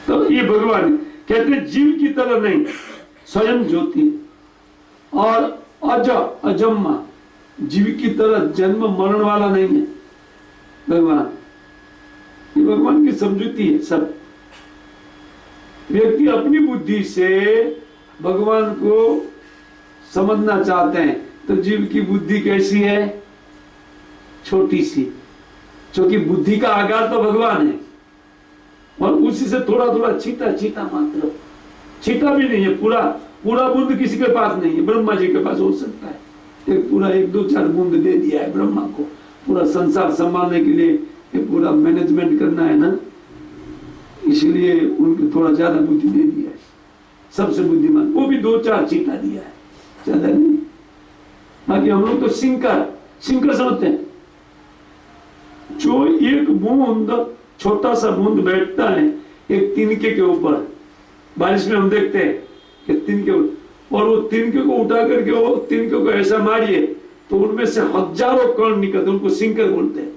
तो ये भगवान कहते हैं जीव की तरह नहीं, स्वयं ज्योति और अज अजम्मा, जीव की तरह जन्म मरण वाला नहीं है भगवान। ये भगवान की समझौती है। सब व्यक्ति अपनी बुद्धि से भगवान को समझना चाहते हैं, तो जीव की बुद्धि कैसी है? छोटी सी, क्योंकि बुद्धि का आधार तो भगवान है और उसी से थोड़ा थोड़ा छीटा छीटा मात्र, छीटा भी नहीं है, पूरा पूरा बूंद किसी के पास नहीं है। ब्रह्मा जी के पास हो सकता है, एक पूरा 1-2-4 बूंद दे दिया है ब्रह्मा को, पूरा संसार संभालने के लिए ये पूरा मैनेजमेंट करना है ना, इसलिए उनको थोड़ा ज्यादा बुद्धि दे दिया है। सबसे बुद्धिमान वो भी 2-4 छीटा दिया है, ज्यादा नहीं। बाकी हम लोग तो सिंकर समझते हैं। जो एक बूंद, छोटा सा बूंद बैठता है एक तिनके के ऊपर, बारिश में हम देखते हैं कि तिनके, और वो तिनके को उठा करके वो तिनके को ऐसा मारिए तो उनमें से हजारों कण निकलते, उनको सिंकर बोलते हैं।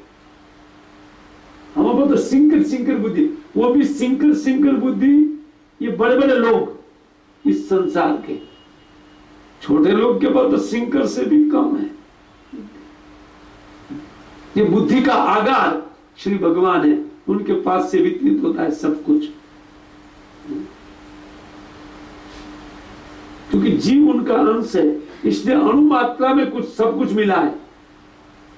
हम बोलते सिंकर बुद्धि, वो भी सिंकर बुद्धि। ये बड़े बड़े लोग इस संसार के, छोटे लोग के पास तो सिंकर से भी कम है। ये बुद्धि का आगार श्री भगवान है, उनके पास से वितरित होता है सब कुछ, क्योंकि जीव उनका अंश है, इसलिए अणुमात्रा में कुछ सब कुछ मिला है।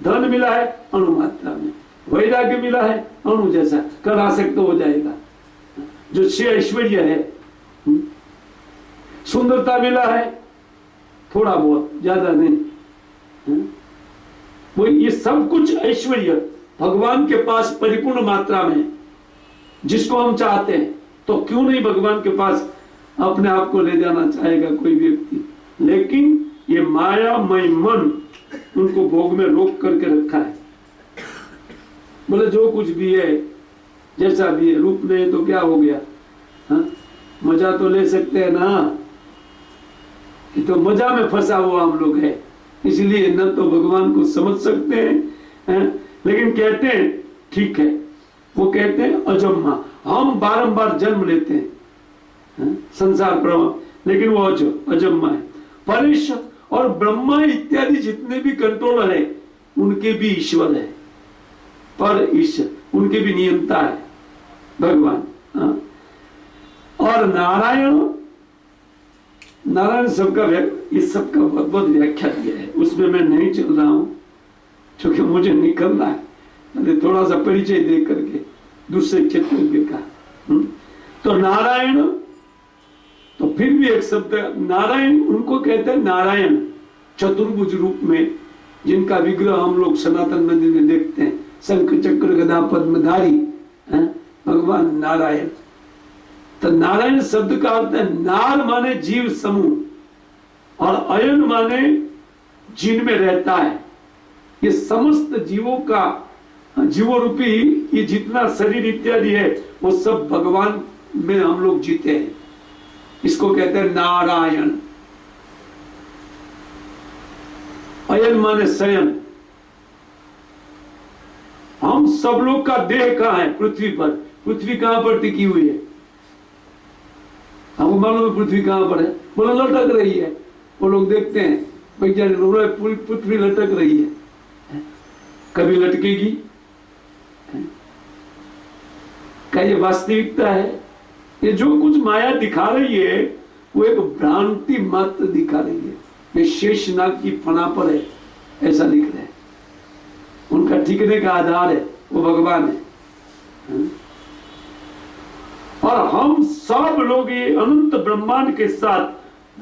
धन मिला है अणुमात्रा में, वैराग्य मिला है अणु जैसा, कर आसक्त हो जाएगा। जो श्रेय ऐश्वर्य है, सुंदरता मिला है थोड़ा बहुत, ज्यादा नहीं। वो ये सब कुछ ऐश्वर्य भगवान के पास परिपूर्ण मात्रा में, जिसको हम चाहते हैं, तो क्यों नहीं भगवान के पास अपने आप को ले जाना चाहेगा कोई व्यक्ति। लेकिन ये मायामय मन उनको भोग में रोक करके रखा है। बोले जो कुछ भी है, जैसा भी है, रूप में तो क्या हो गया, हा? मजा तो ले सकते हैं ना, ये तो मजा में फंसा हुआ हम लोग है, इसलिए न तो भगवान को समझ सकते हैं, लेकिन कहते हैं ठीक है, वो कहते हैं अजम्मा, हम बारंबार जन्म लेते हैं संसार प्रवाह, लेकिन वो अजम्मा है। परेश और ब्रह्मा इत्यादि जितने भी कंट्रोलर है उनके भी ईश्वर है, पर ईश्वर उनके भी नियंता है भगवान। और नारायण सबका इस सबका बहुत बहुत व्याख्या दिया है, उसमें मैं नहीं चल रहा हूं क्योंकि मुझे निकलना है, थोड़ा सा परिचय दे करके दूसरे क्षेत्र का। तो नारायण, तो फिर भी एक शब्द नारायण, उनको कहते हैं नारायण चतुर्भुज रूप में, जिनका विग्रह हम लोग सनातन मंदिर में देखते हैं, शंख चक्र गदा पद्मधारी भगवान नारायण। तो नारायण शब्द का अर्थ है नार माने जीव समूह और अयन माने जिनमें रहता है। ये समस्त जीवों का, जीवो रूपी ये जितना शरीर इत्यादि है वो सब भगवान में हम लोग जीते हैं, इसको कहते हैं नारायण। अयन माने शयन। हम सब लोग का देह कहां है? पृथ्वी पर। पृथ्वी कहां पर टिकी हुई है? हमको मालूम है पृथ्वी कहां पर है, बोला लटक रही है। वो लोग देखते हैं वैज्ञानिक लोग, पूरी पृथ्वी लटक रही है, कभी लटकेगी? क्या ये वास्तविकता है? ये जो कुछ माया दिखा रही है वो एक भ्रांति मात्र दिखा रही है। ये शेषनाग की फना पर है ऐसा दिख रहा है, उनका टिकने का आधार है वो भगवान है। और हम सब लोग ये अनंत ब्रह्मांड के साथ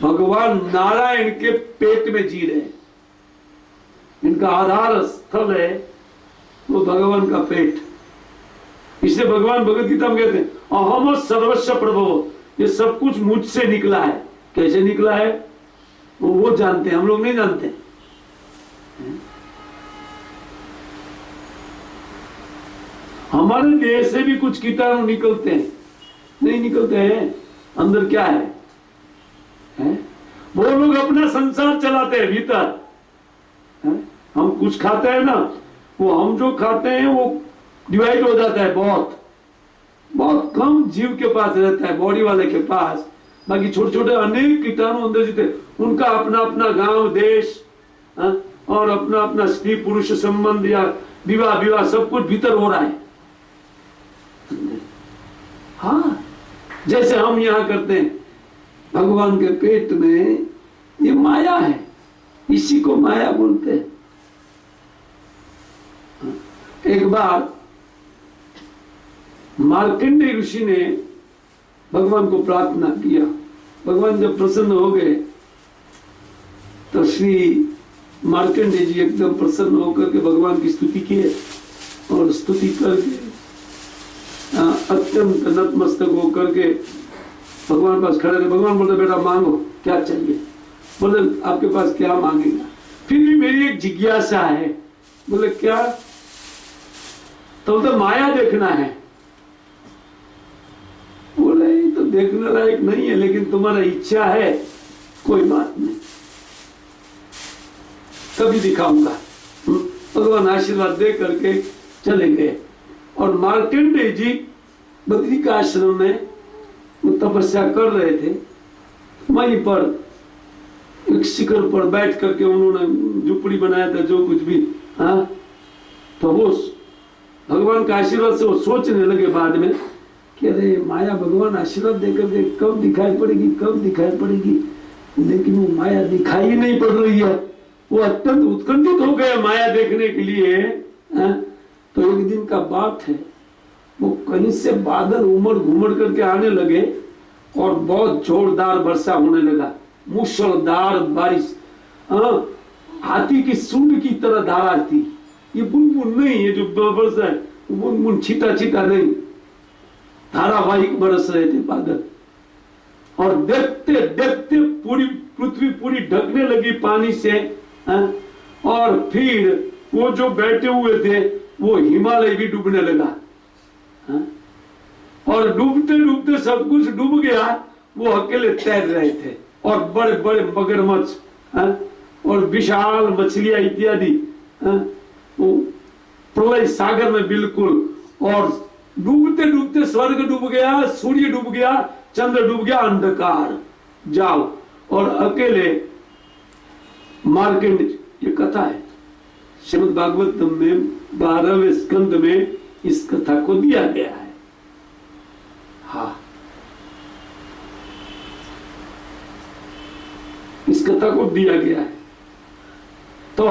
भगवान नारायण के पेट में जी रहे हैं। इनका आधार स्थल है वो भगवान का पेट। इसलिए भगवान भगवत गीता में कहते हैं अहम सर्वस्व प्रभव, ये सब कुछ मुझसे निकला है। कैसे निकला है वो जानते हैं, हम लोग नहीं जानते। हमारे देह से भी कुछ कीटाणु निकलते हैं, नहीं निकलते हैं? अंदर क्या है? वो लोग अपना संसार चलाते हैं भीतर। हम कुछ खाते हैं ना, वो हम जो खाते हैं वो डिवाइड हो जाता है बहुत, बहुत कम जीव के पास रहता है, बॉडी वाले के पास। बाकी छोटे छोटे अनेक कीटाणु अंदर जीते, उनका अपना अपना गांव देश, और अपना अपना स्त्री पुरुष संबंध या विवाह विवाह सब कुछ भीतर हो रहा है। हाँ, जैसे हम यहाँ करते हैं, भगवान के पेट में ये माया है, इसी को माया बोलते हैं। एक बार मार्कंडेय ऋषि ने भगवान को प्रार्थना किया। भगवान जब प्रसन्न हो गए तो श्री मार्कंडेय जी एकदम प्रसन्न होकर के भगवान की स्तुति किए, और स्तुति करके अत्यंत नतमस्तक होकर के भगवान पास खड़े थे। भगवान बोलते, बेटा मांगो, क्या चाहिए? बोले, आपके पास क्या मांगेगा? फिर भी मेरी एक जिज्ञासा है। बोले, क्या? तो बोलते, माया देखना है। बोले, तो देखने लायक नहीं है, लेकिन तुम्हारा इच्छा है, कोई बात नहीं, कभी दिखाऊंगा। भगवान आशीर्वाद दे करके चले गए। और मार्कंडेय जी बद्री का आश्रम में तपस्या कर रहे थे। वहीं पर एक शिखर पर बैठ करके उन्होंने झुपड़ी बनाया था, जो कुछ भी। हाँ, तो वो भगवान का आशीर्वाद से वो सोचने लगे बाद में कि अरे माया भगवान आशीर्वाद देकर के कब दिखाई पड़ेगी, कब दिखाई पड़ेगी, लेकिन वो माया दिखाई ही नहीं पड़ रही है। वो अत्यंत उत्कंठित हो गए माया देखने के लिए। तो एक दिन का बात है, वो कहीं से बादल उमड़ घुमड़ करके आने लगे और बहुत जोरदार वर्षा होने लगा, मूसलाधार बारिश। हाथी की सूंड की तरह धारा थी। ये बुनबुन नहीं, ये जो वर्षा है बुनबुन, छीटा छीटा नहीं, धारावाहिक बरस रहे थे बादल। और देखते देखते पूरी पृथ्वी पूरी ढकने लगी पानी से। और फिर वो जो बैठे हुए थे वो हिमालय भी डूबने लगा। और डूबते डूबते सब कुछ डूब गया, वो अकेले तैर रहे थे। और बड़े बड़े मगरमच्छ और विशाल मछलियां इत्यादि वो प्रलय सागर में बिल्कुल। और डूबते डूबते स्वर्ग डूब गया, सूर्य डूब गया, चंद्र डूब गया, अंधकार जाओ। और अकेले मार्कंडेय, ये कथा है श्रीमद् भागवतम में 12वें स्कंद में इस कथा को दिया गया है। हाँ, इस कथा को दिया गया है। तो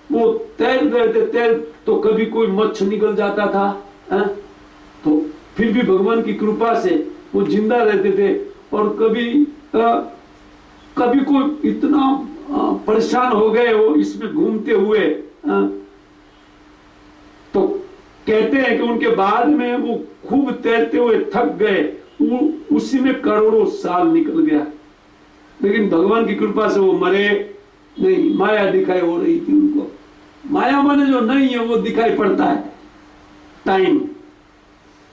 वो तैर रहे थे, तैर तो कभी कोई मच्छ निकल जाता था, तो फिर भी भगवान की कृपा से वो जिंदा रहते थे। और कभी कोई इतना परेशान हो गए वो इसमें घूमते हुए, तो कहते हैं कि उनके बाद में वो खूब तैरते हुए थक गए, वो उसी में करोड़ों साल निकल गया। लेकिन भगवान की कृपा से वो मरे नहीं, माया दिखाई हो रही थी उनको। माया माने जो नहीं है वो दिखाई पड़ता है। टाइम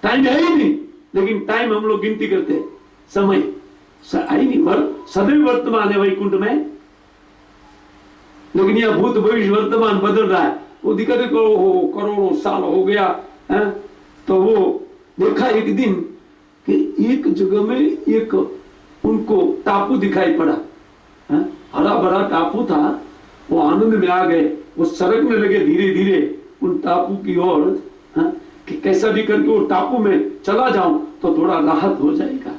है ही नहीं, लेकिन टाइम हम लोग गिनती करते हैं, समय आई नहीं, सदैव वर्तमान है वैकुंठ में। लेकिन यह भूत भविष्य वर्तमान बदल रहा है। वो दिखाते करोड़ों साल हो गया है। तो वो देखा एक दिन कि एक जगह में एक उनको टापू दिखाई पड़ा, हरा भरा टापू था। वो आनंद में आ गए, वो सरकने लगे धीरे धीरे उन टापू की ओर, कि कैसा भी करके वो टापू में चला जाऊं तो थोड़ा राहत हो जाएगा।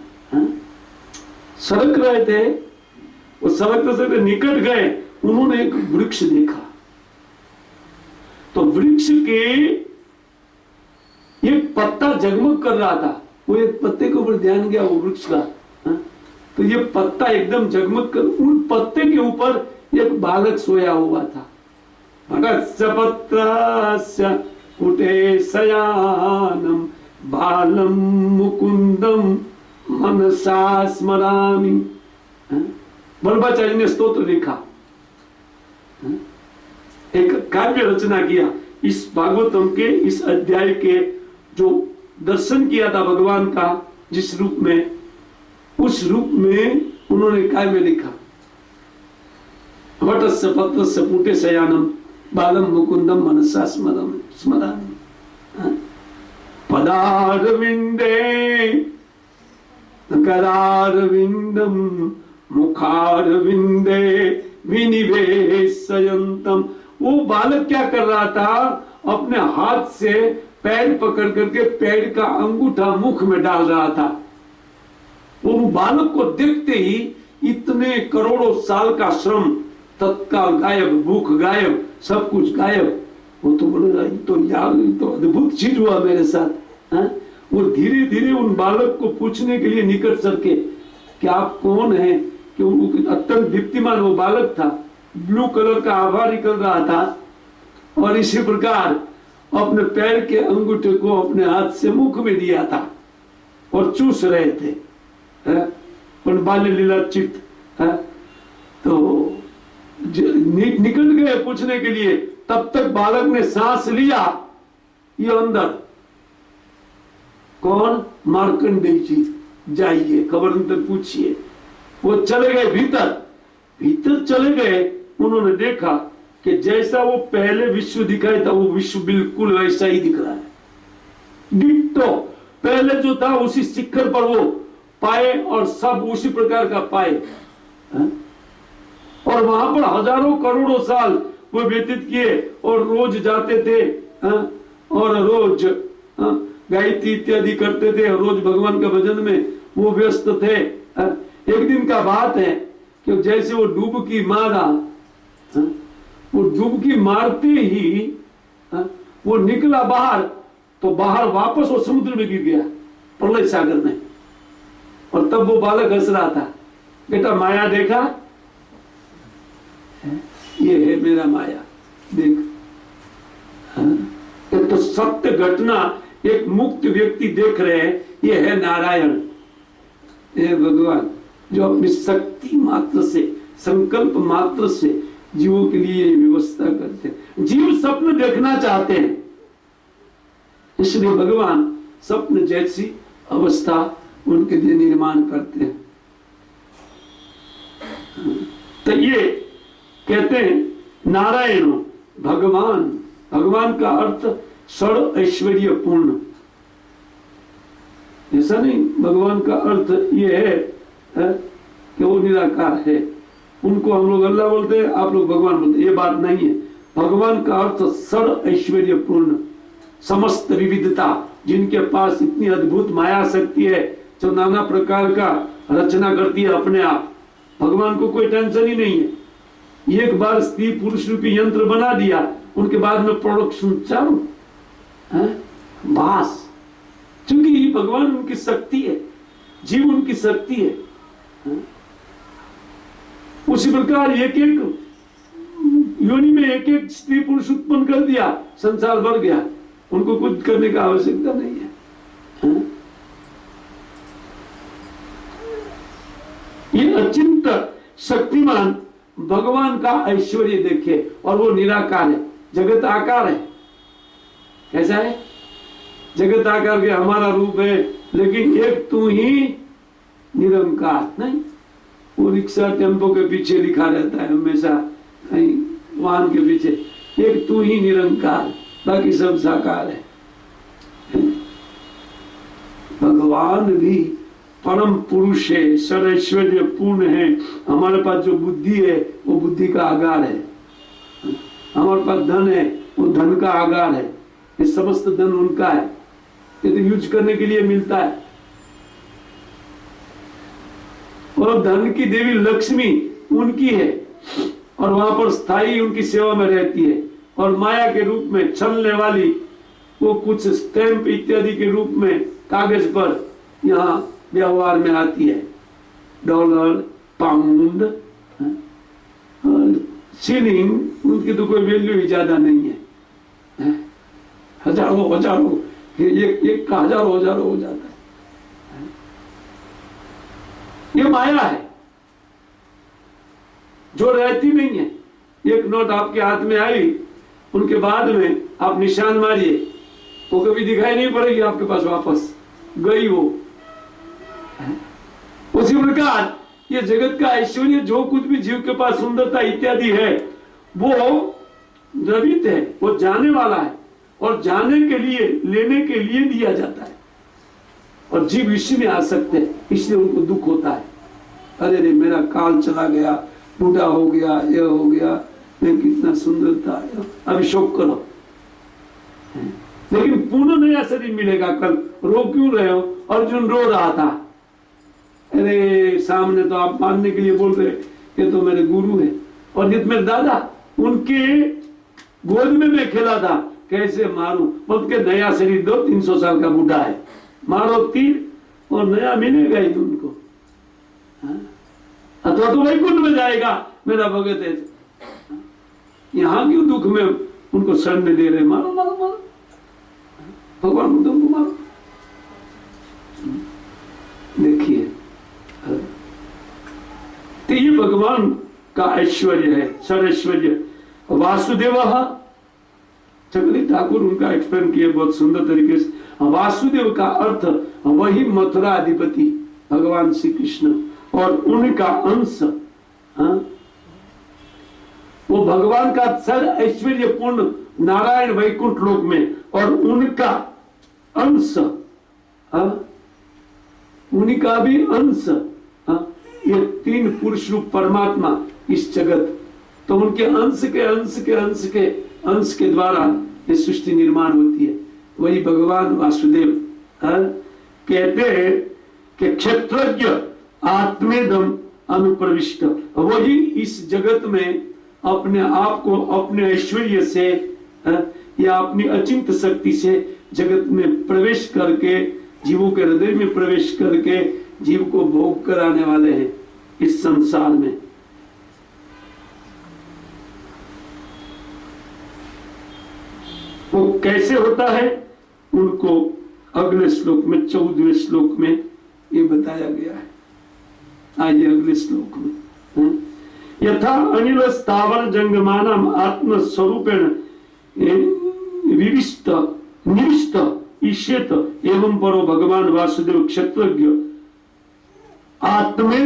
सरक रहे थे, वो सरकते सरकते निकट गए, उन्होंने एक वृक्ष देखा। तो वृक्ष के एक पत्ता जगमग कर रहा था। वो एक पत्ते के ऊपर ध्यान गया वो वृक्ष का, तो ये पत्ता एकदम जगमग कर, उन पत्ते के ऊपर एक बालक सोया हुआ था। भगस्य पत्रस्य कुटे शयानम बालम मुकुंदम मनसा स्मरामि। वल्लभाचार्य ने स्तोत्र लिखा, एक काव्य रचना किया इस भागवतम के इस अध्याय के, जो दर्शन किया था भगवान का जिस रूप में, उस रूप में उन्होंने काव्य लिखा। वटस्य पत्रस्य पुटे शयानम बालम मुकुंदम मनसा स्मरामि। पदारविंदे करारविंदम मुखारविंदे विनिवेशयन्तम। वो बालक क्या कर रहा था, अपने हाथ से पैर पकड़ करके पैर का अंगूठा मुख में डाल रहा था। वो बालक को देखते ही इतने करोड़ों साल का श्रम तत्काल गायब, भूख गायब, सब कुछ गायब। वो तो बोले तो यार ये तो अद्भुत चीज हुआ मेरे साथ। है? वो धीरे धीरे उन बालक को पूछने के लिए निकट सके कि आप कौन हैं, कि वो अत्यंत दीप्तिमान वो बालक था, ब्लू कलर का आभा निकल रहा था, और इसी प्रकार अपने पैर के अंगूठे को अपने हाथ से मुख में दिया था और चूस रहे थे। और बाल्य लीला चित्त तो निकल गए पूछने के लिए। तब तक बालक ने सांस लिया, ये अंदर कौन, मार्कंडेय जी, जाइए खबर अंतर पूछिए। वो चले गए भीतर, भीतर चले गए। उन्होंने देखा कि जैसा वो पहले विश्व दिखाया था वो विश्व बिल्कुल वैसा ही दिख रहा है, डिट्टो। पहले जो था उसी शिखर पर वो पाए और सब उसी प्रकार का पाए। और वहां पर हजारों करोड़ों साल वो व्यतीत किए और रोज जाते थे और रोज गायत्री इत्यादि करते थे और रोज भगवान के भजन में वो व्यस्त थे। एक दिन का बात है कि जैसे वो डुबकी मारा, वो डुबकी मारते ही वो निकला बाहर, तो बाहर वापस वो समुद्र में गिर गया, प्रलय सागर में। और तब वो बालक हंस रहा था, बेटा माया देखा, ये है मेरा माया, देख। तो सत्य घटना एक मुक्त व्यक्ति देख रहे हैं, ये है नारायण, ये भगवान, जो अपनी शक्ति मात्र से, संकल्प मात्र से जीवों के लिए व्यवस्था करते हैं। जीव स्वप्न देखना चाहते हैं, इसलिए भगवान स्वप्न जैसी अवस्था उनके लिए निर्माण करते हैं। तो ये कहते हैं नारायण भगवान। भगवान का अर्थ षड ऐश्वर्य पूर्ण, ऐसा नहीं। भगवान का अर्थ ये है कि वो निराकार है। उनको हम लोग अल्लाह बोलते हैं, आप लोग भगवान बोलते हैं, ये बात नहीं है। भगवान का अर्थ षड ऐश्वर्य पूर्ण, समस्त विविधता, जिनके पास इतनी अद्भुत माया शक्ति है, जो नाना प्रकार का रचना करती है अपने आप। भगवान को कोई टेंशन ही नहीं है। एक बार स्त्री पुरुष रूपी यंत्र बना दिया, उनके बाद में प्रोडक्शन चालू, बास। क्योंकि भगवान उनकी शक्ति है, जीव उनकी शक्ति है। उसी प्रकार एक एक योनि में एक एक स्त्री पुरुष उत्पन्न कर दिया, संसार भर गया, उनको कुछ करने का आवश्यकता नहीं है। ये अचिंत शक्तिमान भगवान का ऐश्वर्य देखे, और वो निराकार है, जगत आकार है। कैसा है? जगत आकार के हमारा रूप है, लेकिन एक तू ही निरंकार। नहीं, वो रिक्शा टेम्पो के पीछे लिखा रहता है हमेशा, कहीं वाहन के पीछे, एक तू ही निरंकार, बाकी सब साकार है। भगवान भी परम पुरुष है, सर्वैश्वर्य पूर्ण है। हमारे पास जो बुद्धि है वो बुद्धि का आगार है, हमारे पास धन है वो धन का आगार है। ये समस्त धन उनका है, ये तो यूज करने के लिए मिलता है। और धन की देवी लक्ष्मी उनकी है, और वहां पर स्थायी उनकी सेवा में रहती है। और माया के रूप में छलने वाली वो कुछ स्टैंप इत्यादि के रूप में कागज पर यहाँ व्यवहार में आती है। डॉलर, पाउंड, शिलिंग, उनकी तो कोई वैल्यू ही ज्यादा नहीं है। हजारों हजारों, एक का हजारों हजारों हो जाता है। ये माया है जो रहती नहीं है। एक नोट आपके हाथ में आई, उनके बाद में आप निशान मारिए, वो कभी दिखाई नहीं पड़ेगी आपके पास, वापस गई वो। उसी प्रकार ये जगत का ऐश्वर्य, जो कुछ भी जीव के पास सुंदरता इत्यादि है, वो द्रवित है, वो जाने वाला है। और जाने के लिए, लेने के लिए दिया जाता है। और जीव इसी में आ सकते हैं, इसलिए उनको दुख होता है। अरे रे मेरा काल चला गया, बूढ़ा हो गया, ये हो गया, मैं कितना सुंदर था, अभी शोक करो। लेकिन पुनः नया शरीर मिलेगा। कल रो क्यों रहे हो? अर्जुन रो रहा था। अरे सामने तो आप मानने के लिए बोल रहे, ये तो मेरे गुरु है और ये मेरे दादा, उनके गोद में मैं खेला था, कैसे मारूं? बोलते नया शरीर दो, 300 साल का बूढ़ा है, मारो तीर और नया मिलेगा ही उनको। अथवा तो वैकुंठ में जाएगा, मेरा भगत है। यहां क्यों दुख में उनको शरण दे रहे? मारो मारो मारो, भगवान को तुमको मारो। देखिए, तो ये भगवान का ऐश्वर्य है, सर्वैश्वर्य। वासुदेव, चकली ठाकुर उनका एक्सप्लेन किए बहुत सुंदर तरीके से। वासुदेव का अर्थ वही मथुरा अधिपति भगवान श्री कृष्ण और उनका अंश। वो भगवान का सर्व ऐश्वर्य पूर्ण नारायण वैकुंठ लोक में और उनका अंश, उनका भी अंश, ये तीन पुरुष रूप परमात्मा इस जगत, तो उनके अंश के अंश के अंश के अंश के द्वारा ये सृष्टि निर्माण होती है। वही भगवान वासुदेव कहते हैं कि क्षेत्रज्ञ आत्मेदम अनुप्रविष्ट, वही इस जगत में अपने आप को अपने ऐश्वर्य से या अपनी अचिंत शक्ति से जगत में प्रवेश करके, जीवों के हृदय में प्रवेश करके जीव को भोग कराने वाले हैं इस संसार में। वो कैसे होता है उनको अगले श्लोक में, 14वें श्लोक में ये बताया गया है। आइए अगले श्लोक में, यथा अनिल स्थावर जंगमानम आत्मस्वरूपेण विविष्ट निविष्ट ईश्यत एवं परो भगवान वासुदेव क्षेत्रज्ञ आत्मे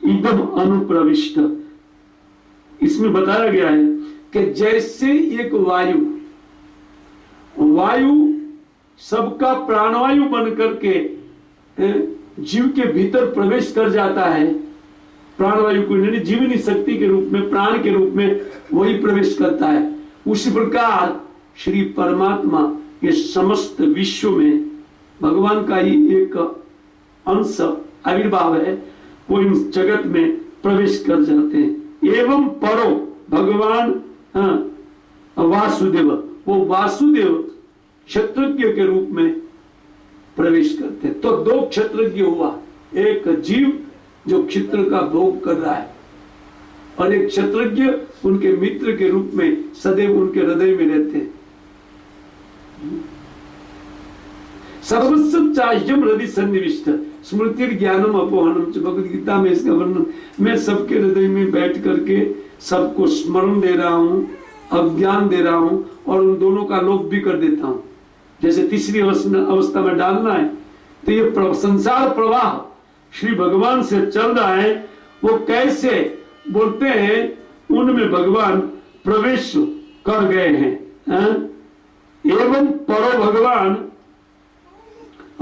इदम अनुप्रविष्ट। इसमें बताया गया है कि जैसे एक वायु, वायु सबका प्राणवायु बन करके जीव के भीतर प्रवेश कर जाता है, प्राणवायु को जीवनी शक्ति के रूप में, प्राण के रूप में वही प्रवेश करता है। उसी प्रकार श्री परमात्मा ये समस्त विश्व में भगवान का ही एक अंश आविर्भाव है, वो इन जगत में प्रवेश कर जाते हैं। एवं परो भगवान वासुदेव, वो वासुदेव क्षेत्रज्ञ के रूप में प्रवेश करते हैं। तो दो क्षेत्रज्ञ हुआ, एक जीव जो क्षेत्र का भोग कर रहा है और एक क्षेत्रज्ञ उनके मित्र के रूप में सदैव उनके हृदय में रहते हैं। सर्वस्व चाह्यम हृदय सन्निविष्ट स्मृति ज्ञानम अपोहनम, भगवद गीता में इसका वर्णन। मैं सबके हृदय में बैठ करके सबको स्मरण दे रहा हूं, अज्ञान दे रहा हूं और उन दोनों का लोप भी कर देता हूं। जैसे तीसरी अवस्था में डालना है, तो ये संसार प्रवाह श्री भगवान से चल रहा है। वो कैसे बोलते हैं, उनमें भगवान प्रवेश कर गए हैं। एवं परो भगवान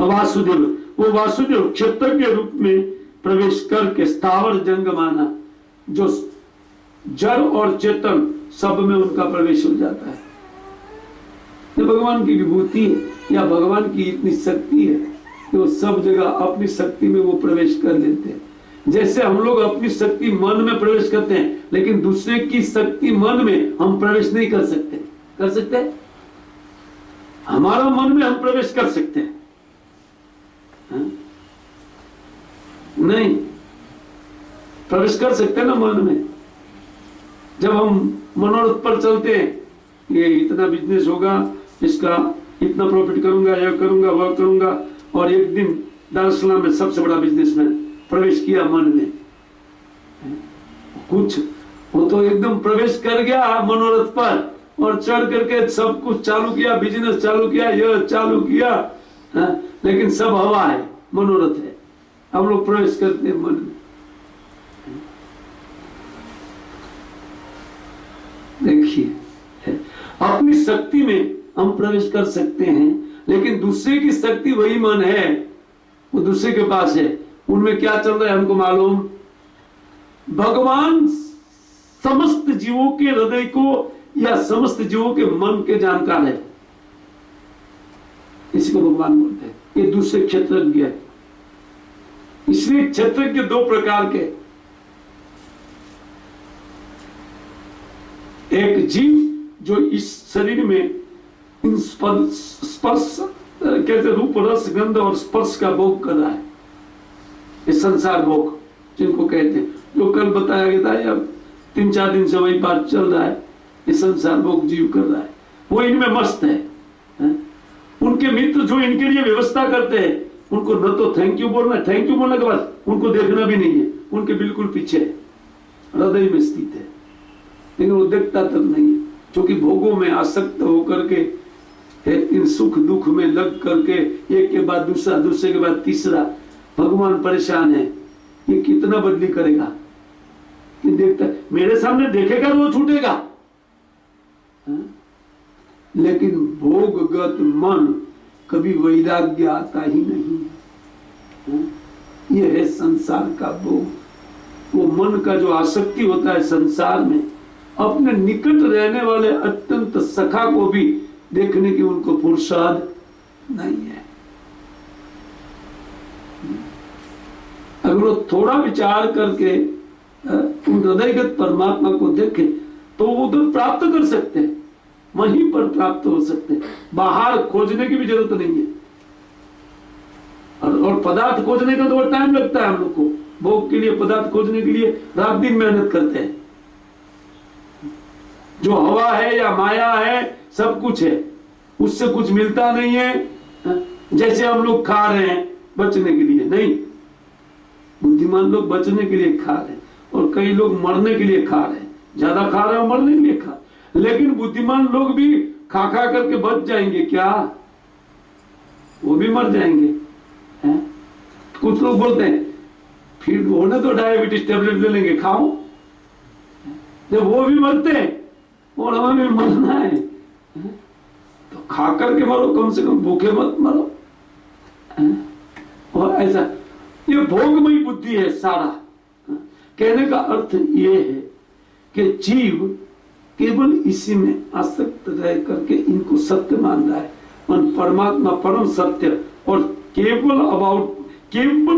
वासुदेव, वो वासुदेव क्षेत्र के रूप में प्रवेश करके स्थावर जंगमाना, जो जड़ और चेतन सब में उनका प्रवेश हो जाता है। ये भगवान की विभूति है या भगवान की इतनी शक्ति है कि वो सब जगह अपनी शक्ति में वो प्रवेश कर लेते हैं। जैसे हम लोग अपनी शक्ति मन में प्रवेश करते हैं, लेकिन दूसरे की शक्ति मन में हम प्रवेश नहीं कर सकते। कर सकते हैं? हमारा मन में हम प्रवेश कर सकते हैं? नहीं प्रवेश कर सकते ना मन में। जब हम मनोरथ पर चलते हैं, ये इतना बिजनेस होगा, इसका इतना प्रॉफिट करूंगा, यह करूंगा, वह करूंगा, और एक दिन दारुसलाम में सबसे बड़ा बिजनेसमैन प्रवेश किया मन में, कुछ वो तो एकदम प्रवेश कर गया मनोरथ पर और चढ़ करके सब कुछ चालू किया, बिजनेस चालू किया, यह चालू किया, लेकिन सब हवा है, मनोरथ है। हम लोग प्रवेश करते हैं मन में। देखिए, अपनी शक्ति में हम प्रवेश कर सकते हैं, लेकिन दूसरे की शक्ति वही मन है, वो दूसरे के पास है, उनमें क्या चल रहा है हमको मालूम। भगवान समस्त जीवों के हृदय को या समस्त जीवों के मन के जानकार है, इसी को भगवान बोलते हैं। ये दूसरे क्षेत्रज्ञ है। इसलिए क्षेत्रज्ञ दो प्रकार के, एक जीव जो इस शरीर में इन स्पर्श कहते रूप रस गंध और स्पर्श का भोग कर रहा है, ये संसार भोग जिनको कहते हैं, जो कल बताया गया था या 3-4 दिन से वही बात चल रहा है, ये संसार भोग जीव कर रहा है, वो इनमें मस्त है। उनके मित्र जो इनके लिए व्यवस्था करते हैं, उनको न तो थैंक यू बोलना, थैंक यू बोलने के बाद उनको देखना भी नहीं है, उनके बिल्कुल पीछे हृदय में स्थित है, लेकिन वो देखता तक नहीं है, क्योंकि भोगों में आसक्त होकर के इन सुख दुख में लग करके एक के बाद दूसरा, दूसरे के बाद तीसरा, भगवान परेशान है, ये कितना बदली करेगा, कि देखता मेरे सामने देखेगा तो वो छूटेगा। लेकिन भोगगत मन कभी वैराग्य आता ही नहीं है। यह है संसार का भोग। वो मन का जो आसक्ति होता है संसार में, अपने निकट रहने वाले अत्यंत सखा को भी देखने की उनको फुर्सत नहीं है। अगर वो थोड़ा विचार करके उन हृदयगत परमात्मा को देखे तो वो उधर प्राप्त कर सकते हैं, वहीं पर प्राप्त हो सकते हैं, बाहर खोजने की भी जरूरत नहीं है। और पदार्थ खोजने का तो टाइम लगता है हम लोग को, भोग के लिए पदार्थ खोजने के लिए रात दिन मेहनत करते हैं। जो हवा है या माया है सब कुछ है, उससे कुछ मिलता नहीं है। जैसे हम लोग खा रहे हैं बचने के लिए नहीं, बुद्धिमान लोग बचने के लिए खा रहे हैं और कई लोग मरने के लिए खा रहे हैं, ज्यादा खा रहे हैं मरने के लिए खा, लेकिन बुद्धिमान लोग भी खा खा करके बच जाएंगे क्या? वो भी मर जाएंगे हैं? कुछ लोग बोलते हैं फिर होने तो डायबिटीज टेबलेट ले लेंगे, खाओ, जब वो भी मरते हैं और हमें भी मरना है तो खा करके मरो, कम से कम भूखे मत मरो। और ऐसा ये भोगमयी बुद्धि है सारा। कहने का अर्थ ये है कि जीव केवल इसी में आसक्त रह करके इनको सत्य मान रहा है, और परमात्मा परम सत्य, और केवल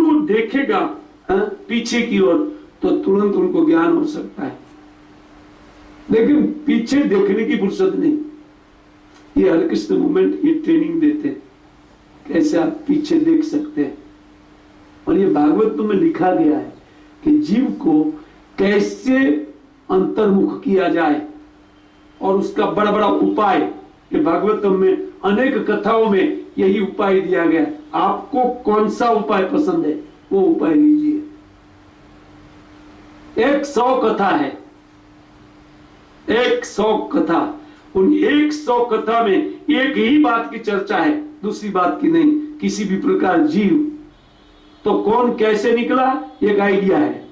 वो देखेगा पीछे की ओर तो तुरंत उनको ज्ञान हो सकता है, लेकिन पीछे देखने की फुर्सत नहीं। ये हरिकृष्ण मूवमेंट ये ट्रेनिंग देते हैं कैसे आप पीछे देख सकते हैं, और ये भागवत में लिखा गया है कि जीव को कैसे अंतर्मुख किया जाए, और उसका बड़ा बड़ा उपाय ये भागवतम में अनेक कथाओं में यही उपाय दिया गया है। आपको कौन सा उपाय पसंद है वो उपाय लीजिए। 100 कथा है, 100 कथा, उन 100 कथा में एक ही बात की चर्चा है, दूसरी बात की नहीं। किसी भी प्रकार जीव तो कौन कैसे निकला एक आइडिया है?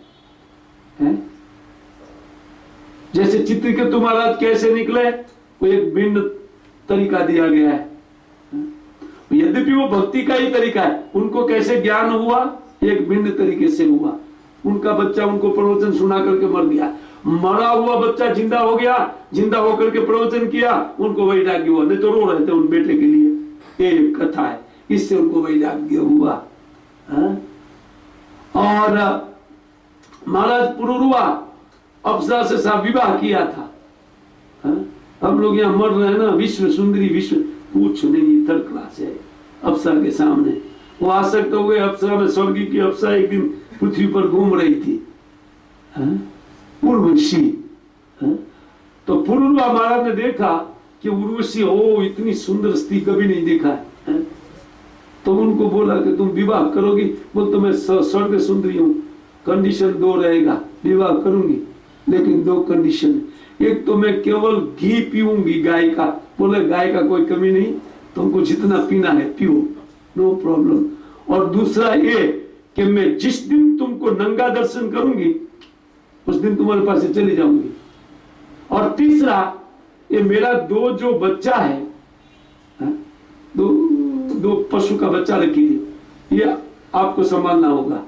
जैसे चित्रकेतु महाराज कैसे निकले वो एक भिन्न तरीका दिया गया है, यद्यपि वो भक्ति का ही तरीका है। उनको कैसे ज्ञान हुआ एक भिन्न तरीके से हुआ। उनका बच्चा उनको प्रवचन सुना करके मर गया, मरा हुआ बच्चा जिंदा हो गया, जिंदा होकर के प्रवचन किया, उनको वैराग्य हुआ। नहीं तो रो रहे थे उन बेटे के लिए, ये एक कथा है, इससे उनको वैराग्य हुआ। और महाराज पुरुरुआ अप्सरा से साथ विवाह किया था। हम लोग यहाँ मर रहे हैं ना, विश्व सुंदरी, विश्व पूछ नहीं, थर्ड क्लास है अप्सरा के सामने। वो आसक्त हो गए अप्सरा में, स्वर्गी की अप्सरा एक दिन पृथ्वी पर घूम रही थी, उर्वशी। तो पुरुरुआ महाराज ने देखा कि उर्वशी हो इतनी सुंदर स्त्री कभी नहीं देखा है, तो उनको बोला कि तुम विवाह करोगी? बोल तो मैं स्वर्ग सुंदरी हूँ, कंडीशन 2 रहेगा, विवाह करूंगी लेकिन 2 कंडीशन। एक तो मैं केवल घी पीऊंगी गाय का। बोले गाय का कोई कमी नहीं, तुमको जितना पीना है पियो, नो प्रॉब्लम। और दूसरा ये कि मैं जिस दिन तुमको नंगा दर्शन करूंगी उस दिन तुम्हारे पास से चली जाऊंगी। और तीसरा ये मेरा दो जो बच्चा है, दो पशु का बच्चा रखी थी, ये आपको संभालना होगा।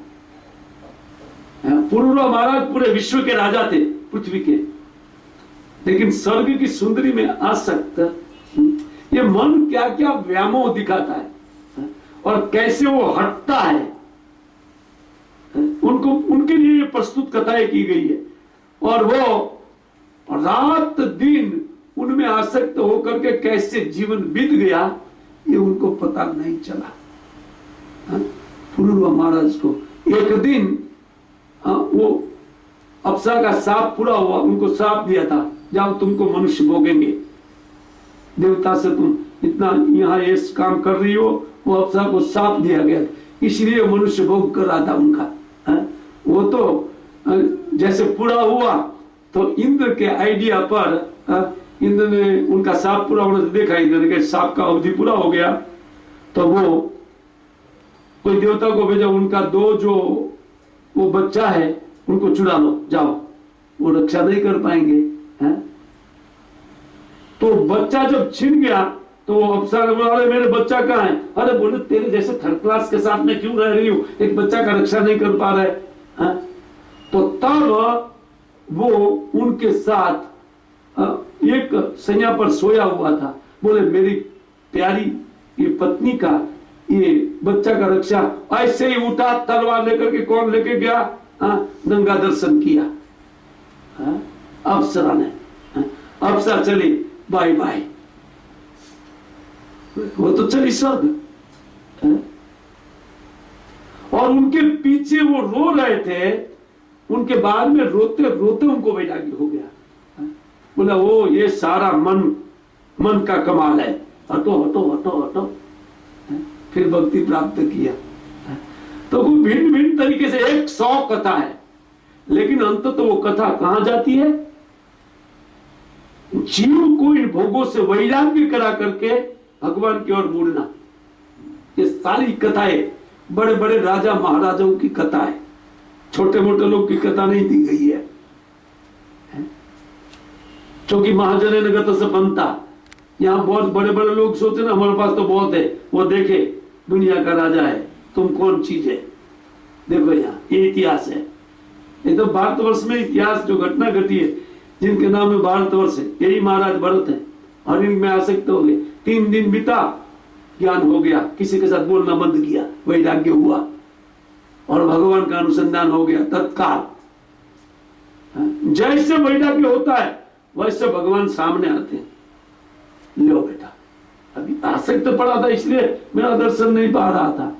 पुरूरवा महाराज पूरे विश्व के राजा थे, पृथ्वी के, लेकिन स्वर्ग की सुंदरी में आसक्त ये मन क्या क्या व्यामोह दिखाता है और कैसे वो हटता है, उनको उनके लिए ये प्रस्तुत कथाएं की गई है। और वो रात दिन उनमें आसक्त होकर के कैसे जीवन बीत गया ये उनको पता नहीं चला। पुरूरवा महाराज को एक दिन वो अप्सरा का शाप पूरा हुआ, उनको शाप दिया था, जाओ तुमको मनुष्य भोगेंगे, देवता से तुम इतना यहाँ ये काम कर रही हो। वो अप्सरा को शाप दिया गया, इसलिए मनुष्य भोग कर रहा था उनका। वो तो जैसे पूरा हुआ तो इंद्र के आइडिया पर इंद्र ने उनका शाप पूरा होने से देखा, इंद्र ने कहा शाप का अवधि पूरा हो गया, तो वो कोई देवता को भेजा, उनका दो जो वो बच्चा है उनको चुरा लो, जाओ, वो रक्षा नहीं कर पाएंगे। तो बच्चा जब छिन गया तो वो अप्सरा ने बोला, अरे मेरे बच्चा कहाँ है? अरे बोले तेरे जैसे थर्ड क्लास के साथ में क्यों रह रही हूँ, एक बच्चा का रक्षा नहीं कर पा रहे। तो तब वो उनके साथ एक सैया पर सोया हुआ था, बोले मेरी प्यारी ये पत्नी का ये बच्चा का रक्षा। ऐसे ही उठा, तलवार लेकर के कौन लेके गया? गंगा दर्शन किया अप्सरा ने। अप्सरा चली, बाय बाय, वो तो चली स्वर्ग। और उनके पीछे वो रो रहे थे, उनके बाद में रोते रोते उनको वैराग्य हो गया। बोला वो ये सारा मन का कमाल है, हटो हटो हटो हटो। फिर भक्ति प्राप्त किया। तो वो भिन्न भिन्न तरीके से 100 कथा है, लेकिन अंत तो वो कथा कहां जाती है? जीव को इन भोगों से वैराग्य करा करके भगवान की ओर मुड़ना। ये सारी कथाएं बड़े बड़े राजा महाराजाओं की कथा है, छोटे मोटे लोग की कथा नहीं दी गई है। क्योंकि महाजन नगत से बनता, यहाँ बहुत बड़े बड़े लोग सोचे ना हमारे पास तो बहुत है, वो देखे दुनिया का राजा है, तुम कौन चीज है? देखो यहाँ ये इतिहास है, ये तो भारतवर्ष में इतिहास जो घटना घटी है, जिनके नाम में भारतवर्ष है, यही महाराज भरत है। हर में आसक्त हो गए, 3 दिन बीता, ज्ञान हो गया, किसी के साथ बोलना बंद किया, वैराग्य हुआ और भगवान का अनुसंधान हो गया तत्काल। जैसे वैराग्य होता है वैसे भगवान सामने आते हैं, लो बेटा अभी आसक्त पड़ा था इसलिए मेरा दर्शन नहीं पा रहा था।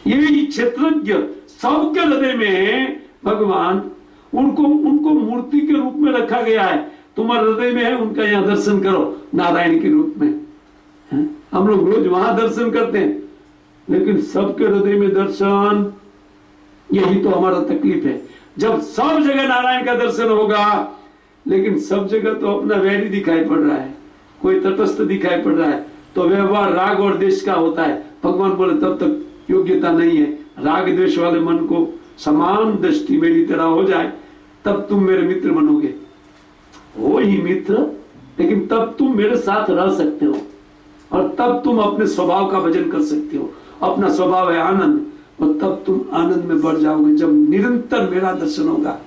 ये क्षेत्रज्ञ सबके हृदय में भगवान उनको मूर्ति के रूप में रखा गया है। तुम्हारे हृदय में है, उनका यहाँ दर्शन करो नारायण के रूप में। हम लोग रोज वहां दर्शन करते हैं, लेकिन सबके हृदय में दर्शन, यही तो हमारा तकलीफ है। जब सब जगह नारायण का दर्शन होगा, लेकिन सब जगह तो अपना वैरी दिखाई पड़ रहा है, कोई तटस्थ दिखाई पड़ रहा है, तो व्यवहार राग और द्वेष का होता है। भगवान बोले तब तक योग्यता नहीं है। राग द्वेष वाले मन को समान दृष्टि मेरी तरह हो जाए, तब तुम मेरे मित्र बनोगे। हो ही मित्र, लेकिन तब तुम मेरे साथ रह सकते हो और तब तुम अपने स्वभाव का भजन कर सकते हो। अपना स्वभाव है आनंद, और तब तुम आनंद में बढ़ जाओगे जब निरंतर मेरा दर्शन होगा।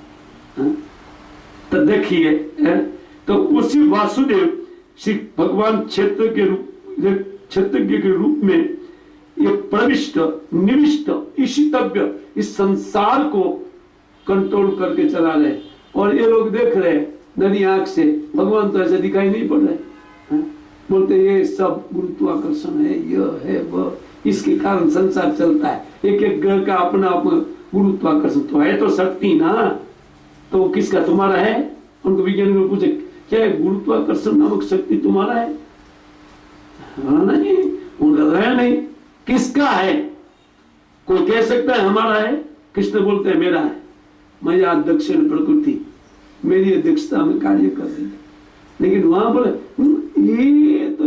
तो देखिए, तो उसी वासुदेव श्री भगवान क्षेत्रज्ञ के रूप में एक प्रविष्ट निविष्ट ईशितव्य इस संसार को कंट्रोल करके चला रहे। और ये लोग देख रहे नदी आंख से, भगवान तो ऐसे दिखाई नहीं पड़ रहे। बोलते ये सब गुरुत्वाकर्षण है, यह है वह, इसके कारण संसार चलता है। एक एक ग्रह का अपना अपना गुरुत्वाकर्षण तो है, तो शक्ति ना, तो किसका? तुम्हारा है। उनको विज्ञानी को पूछे क्या है गुरुत्वाकर्षण नामक शक्ति तुम्हारा है? नहीं, उनका है नहीं। किसका है? कोई कह सकता है हमारा है, कृष्ण बोलते हैं मेरा है। मैं आज दक्षिण प्रकृति मेरी अध्यक्षता में कार्य कर रही है। लेकिन वहां बोले ये तो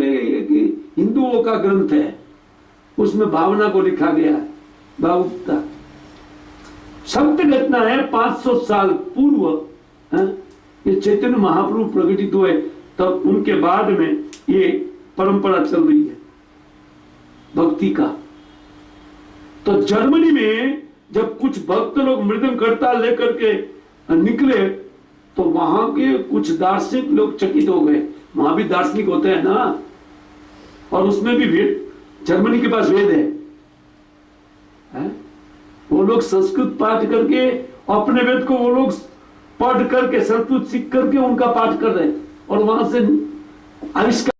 हिंदुओं का ग्रंथ है, उसमें भावना को लिखा गया है, भावुकता। सत्य घटना है। 500 साल पूर्व ये चैतन्य महाप्रभु प्रकटित हुए, तब उनके बाद में ये परंपरा चल रही है भक्ति का। तो जर्मनी में जब कुछ भक्त लोग मृदंग करताल लेकर के निकले तो वहां के कुछ दार्शनिक लोग चकित हो गए। वहां भी दार्शनिक होते हैं ना, और उसमें भी वेद, जर्मनी के पास वेद है? वो लोग संस्कृत पाठ करके अपने वेद को वो लोग पढ़ करके संस्कृत सीख करके उनका पाठ कर रहे हैं और वहां से आविष्कार